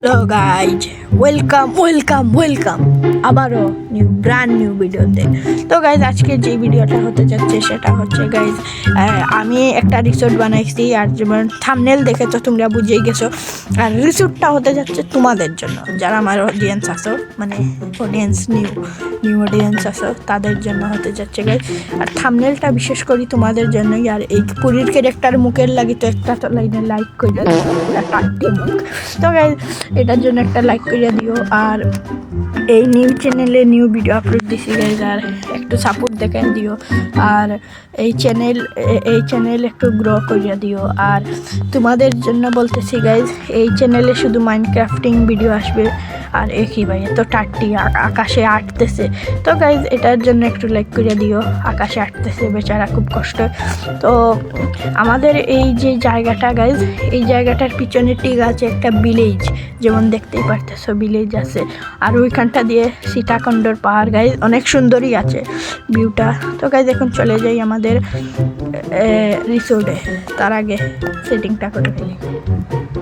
Hello guys, welcome আবারও brand new ভিডিওতে। তো গাইজ আজকে যে ভিডিওটা হতে যাচ্ছে সেটা হচ্ছে গাইজ আমি একটা রিসোর্ট বানাইছি, আর যেমন থাম্বনেল দেখে তো তোমরা বুঝেই গেছো। আর রিসোর্টটা হতে যাচ্ছে তোমাদের জন্য, যারা আমার অডিয়েন্স আছো, মানে অডিয়েন্স নিউ অডিয়েন্স আছো, তাদের জন্য হতে যাচ্ছে গাইজ। আর থাম্বনেলটা বিশেষ করি তোমাদের জন্যই। আর এই পুরীর ক্যারেক্টার মুখের লাগি তো একটা তো লাইনে লাইক করে মুখ। তো গাইজ এটার জন্য একটা লাইক করে দিও। আর এই নিউ চ্যানেলে নিউ ভিডিও আপলোড দিছি গাইজ, আর একটু সাপোর্ট দেখাই দিও। আর এই চ্যানেল একটু গ্রো করিয়া দিও। আর তোমাদের জন্য বলতেছি গাইজ, এই চ্যানেলে শুধু মাইনক্রাফটিং ভিডিও আসবে। আর একই ভাই এত টাট্টি আকাশে আটতেছে, তো গাইজ এটার জন্য একটু লাইক করে দিও। আকাশে আটতেছে বেচারা, খুব কষ্ট। তো আমাদের এই যে জায়গাটা গাইজ, এই জায়গাটার পিছনে ঠিক আছে একটা ভিলেজ, যেমন দেখতেই পারতেছো ভিলেজ আছে। আর ওইখানটা দিয়ে সীতাকুণ্ডর পাহাড় গাইজ, অনেক সুন্দরই আছে ভিউটা। তো গাইজ এখন চলে যাই আমাদের রিসোর্টে। তার আগে সেটিংটা করে ফেলি।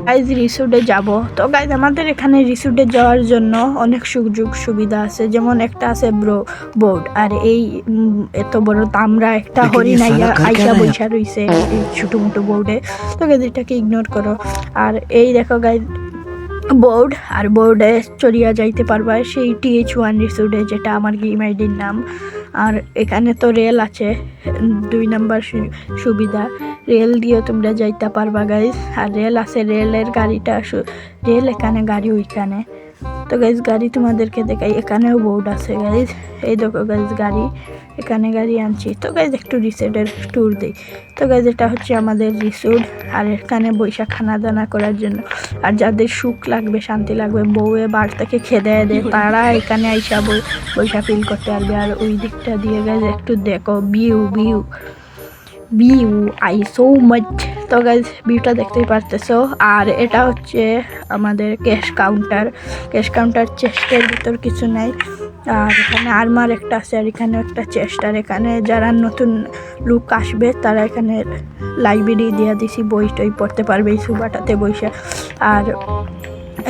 গাইজ রিসোর্টে যাব। তো গাইজ আমাদের এখানে রিসোর্টে যাওয়ার জন্য অনেক সুযোগ সুবিধা আছে, যেমন একটা আছে বোর্ড। আর এই এত বড় তামরা একটা হরিণ আইসা বৈশা রয়েছে এই ছোটো মোটো বোর্ডে। তো গাইজ এটাকে ইগনোর করো। আর এই দেখো গাইজ বোর্ড, আর বোর্ডে চড়িয়া যাইতে পারবা সেই TH1 রিসোর্টে, যেটা আমার গেম আইডির নাম। আর এখানে তো রেল আছে, 2 নম্বর সুবিধা, রেল দিয়ে তোমরা যাইতে পারবা গাইজ। আর রেল আছে, রেলের গাড়িটা রেল এখানে, গাড়ি ওইখানে। তো গাইজ গাড়ি তোমাদেরকে দেখাই, এখানেও বোর্ড আছে গাইজ। এই দেখো গাইজ গাড়ি, এখানে গাড়ি আনছি। তো গাইজ একটু রিসোর্টের ট্যুর দিই। তো গাইজ এটা হচ্ছে আমাদের রিসোর্ট। আর এখানে বৈশা খানা দানা করার জন্য, আর যাদের সুখ লাগবে, শান্তি লাগবে, বউয়ে বার থেকে খেদে দেয়, তারা এখানে আইসা বৈশা ফিল করতে পারবে। আর ওই দিকটা দিয়ে গাইজ একটু দেখো ভিউ আই সো মাচ। তো গাইজ ভিউটা দেখতেই পারতেছো। আর এটা হচ্ছে আমাদের ক্যাশ কাউন্টার চেস্টের ভিতর কিছু নাই। আর এখানে আর্মার একটা আছে, আর এখানে একটা চেস্ট। আর এখানে যারা নতুন লোক আসবে তারা এখানে লাইব্রেরি দিয়ে দিছি, বই টই পড়তে পারবে এই সুবাটাতে বইসা। আর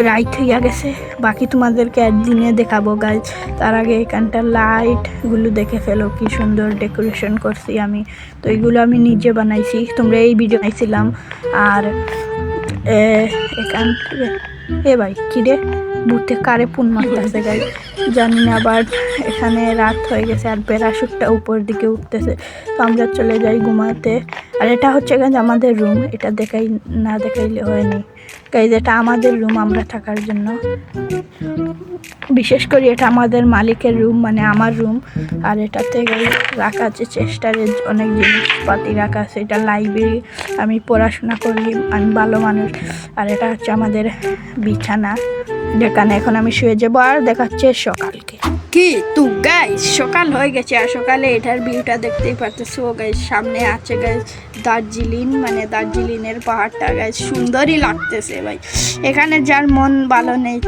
রাইট হইয়া গেছে, বাকি তোমাদেরকে একদিনে দেখাবো গাইজ। তার আগে এখানটার লাইটগুলো দেখে ফেলো, কি সুন্দর ডেকোরেশন করছি আমি। তো এইগুলো আমি নিজে বানাইছি, তোমরা এই ভিডিও বানাইছিলাম। আর এখান ভাই কিরে বুথে কারে পুন মারতেছে গাইজ জানি না। আবার এখানে রাত হয়ে গেছে, আর প্যারাশুটটা উপর দিকে উঠতেছে। তো আমরা চলে যাই ঘুমাতে। আর এটা হচ্ছে গাইজ আমাদের রুম, এটা দেখাইলে হয়নি গাইজ, এটা আমাদের রুম আমরা থাকার জন্য। বিশেষ করে এটা আমাদের মালিকের রুম, মানে আমার রুম। আর এটাতে গাইজ রাখা আছে চেষ্টারের অনেক জিনিসপাতি রাখা আছে। এটা লাইব্রেরি, আমি পড়াশোনা করি, আমি ভালো মানুষ। আর এটা হচ্ছে আমাদের বিছানা, যেখানে এখন আমি শুয়ে যাবো। আর দেখাচ্ছে সকালকে কি তো গাইজ সকাল হয়ে গেছে। আর সকালে এটার ভিউটা দেখতেই পারতেছো গাইজ। সামনে আছে গাইজ দার্জিলিং, মানে দার্জিলিংয়ের পাহাড়টা গাইজ সুন্দরই লাগতেছে ভাই। এখানে যার মন ভালো নেই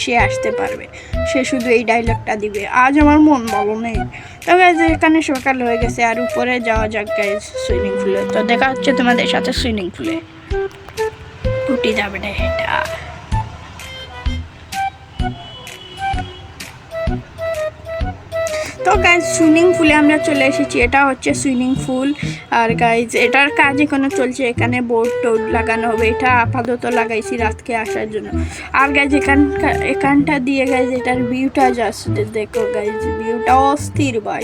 সে আসতে পারবে, সে শুধু এই ডায়লগটা দিবে, আজ আমার মন ভালো নেই। তো গাইজ এখানে সকাল হয়ে গেছে। আর উপরে যাওয়া যাক গাইজ সুইমিং পুলে। তো দেখা হচ্ছে তোমাদের সাথে সুইমিং পুলে। উঠে যাবে না এটা। তো গাইজ সুইমিং পুলে আমরা চলে এসেছি, এটা হচ্ছে সুইমিং পুল। আর গাইজ এটার কাজ এখনো চলছে, এখানে বোর্ড লাগানো হবে। এটা আপাতত লাগাইছি রাতকে আসার জন্য। আর গাইজ এখানটা দিয়ে গাইজ এটার ভিউটা জাস্ট দেখো গাইজ, ভিউটা অস্থির ভাই।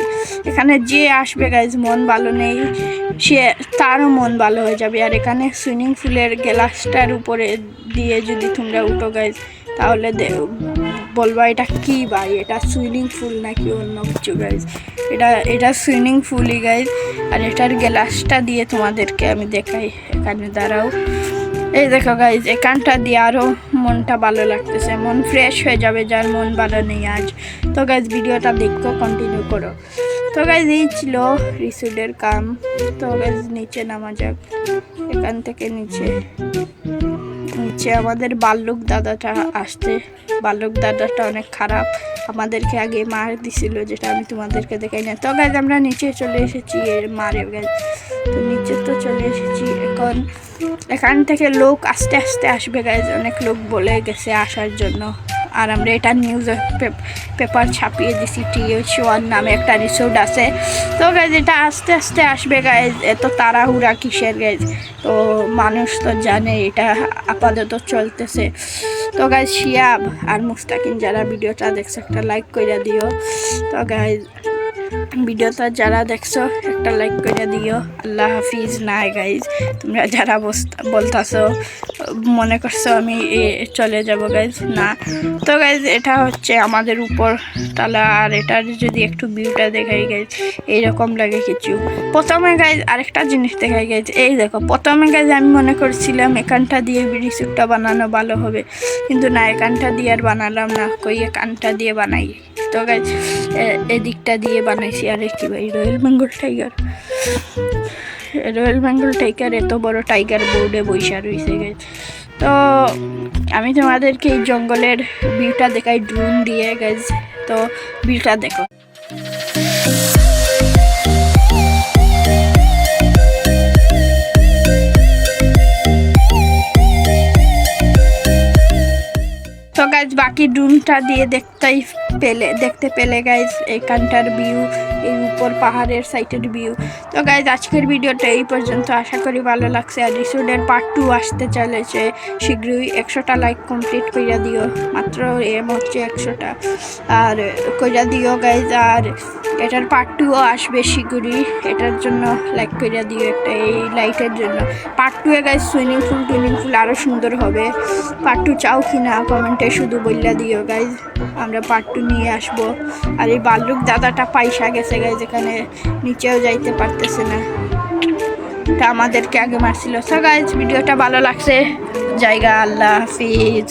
এখানে যে আসবে গাইজ মন ভালো নেই সে তারও মন ভালো হয়ে যাবে। আর এখানে সুইমিং পুলের গ্লাসটার উপরে দিয়ে যদি তোমরা উঠো গাইজ, তাহলে বলবা এটা কি ভাই, এটা সুইমিং পুল নাকি অন্য কিছু গাইজ। এটা সুইমিং পুলই গাইজ। আর এটার গ্লাসটা দিয়ে তোমাদেরকে আমি দেখাই, এখানে দাঁড়াও। এই দেখো গাইজ এখানটা দিয়ে আরও মনটা ভালো লাগতেছে, মন ফ্রেশ হয়ে যাবে যার মন ভালো নেই আজ। তো গাইজ ভিডিওটা দেখো, কন্টিনিউ করো। তো গাইজ এই ছিল রিসোর্টের কাম। তো গাইজ নিচে নামা যাক, এখান থেকে নিচে নিচে আমাদের বাল্লুক দাদাটা আসছে। বাল্লুক দাদাটা অনেক খারাপ, আমাদেরকে আগে মার দিছিল, যেটা আমি তোমাদেরকে দেখাই না। তো গাইজ আমরা নিচে চলে এসেছি, মারে গাইজ। তো নিচে তো চলে এসেছি, এখন এখান থেকে লোক আস্তে আস্তে আসবে গাইজ, অনেক লোক বলে গেছে আসার জন্য। আর আমরা এটা নিউজ পেপার ছাপিয়ে দিছি, TH1 নামে একটা রিসোর্ট আছে। তো গাইজ এটা আস্তে আস্তে আসবে গাইজ, এত তাড়াহুড়া কিসের গাইজ? তো মানুষ তো জানে এটা আপাতত চলতেছে। তো গাইজ শিয়াব আর মুস্তাকিন যারা ভিডিওটা দেখছো একটা লাইক করে দিও। তো গাইজ ভিডিওটা যারা দেখছো একটা লাইক করে দিও। আল্লাহ হাফিজ। না গাইজ, তোমরা যারা বলতাছো মনে করছো আমি চলে যাব গাইজ, না। তো গাইজ এটা হচ্ছে আমাদের উপর তালা, আর এটার যদি একটু ভিউটা দেখাই গাইজ এইরকম লাগে কিছু। প্রথমে গাইজ আরেকটা জিনিস দেখাই গাইজ, এই দেখো প্রথমে গাইজ আমি মনে করছিলাম এখানটা দিয়ে রিসোর্টটা বানানো ভালো হবে, কিন্তু না, এখানটা দিয়ে আর বানালাম না, কই এখানটা দিয়ে বানাই। তো গাইজ এদিকটা দিয়ে বানাইছি। আর কি ভাই, royal Bengal tiger, royal Bengal tiger এত বড় টাইগার বোর্ডে বৈশা রয়েছে গাইজ। তো আমি তোমাদেরকে এই জঙ্গলের ভিউটা দেখাই ড্রোন দিয়ে গাইজ। তো ভিউটা দেখো। তো গাইজ বাকি ড্রোনটা দিয়ে দেখতে পেলে গাইজ এইখানটার ভিউ, এই উপর পাহাড়ের সাইডের ভিউ। তো গাইজ আজকের ভিডিওটা এই পর্যন্ত, আশা করি ভালো লাগছে। আর রিসোর্টের পার্ট 2 আসতে চলেছে শীঘ্রই। 100টা লাইক কমপ্লিট কইরা দিও, মাত্র এম হচ্ছে 100টা, আর কইরা দিও গাইজ। আর এটার পার্ট 2ও আসবে শীঘ্রই, এটার জন্য লাইক কইরা দিও একটা, এই লাইটের জন্য। পার্ট 2 এ গাইজ সুইমিং পুল আরও সুন্দর হবে। পার্ট 2 চাও কি না কমেন্টে শুধু বললা দিও গাইজ, আমরা পার্ট 2 নিয়ে আসবো। আর এই বাল্লুক দাদাটা পাইসা গেছে গাইজ, এখানে নিচেও যাইতে পারতেছে না, তা আমাদেরকে আগে মারছিল। সো গাইজ ভিডিওটা ভালো লাগছে জায়গা। আল্লাহ হাফিজ।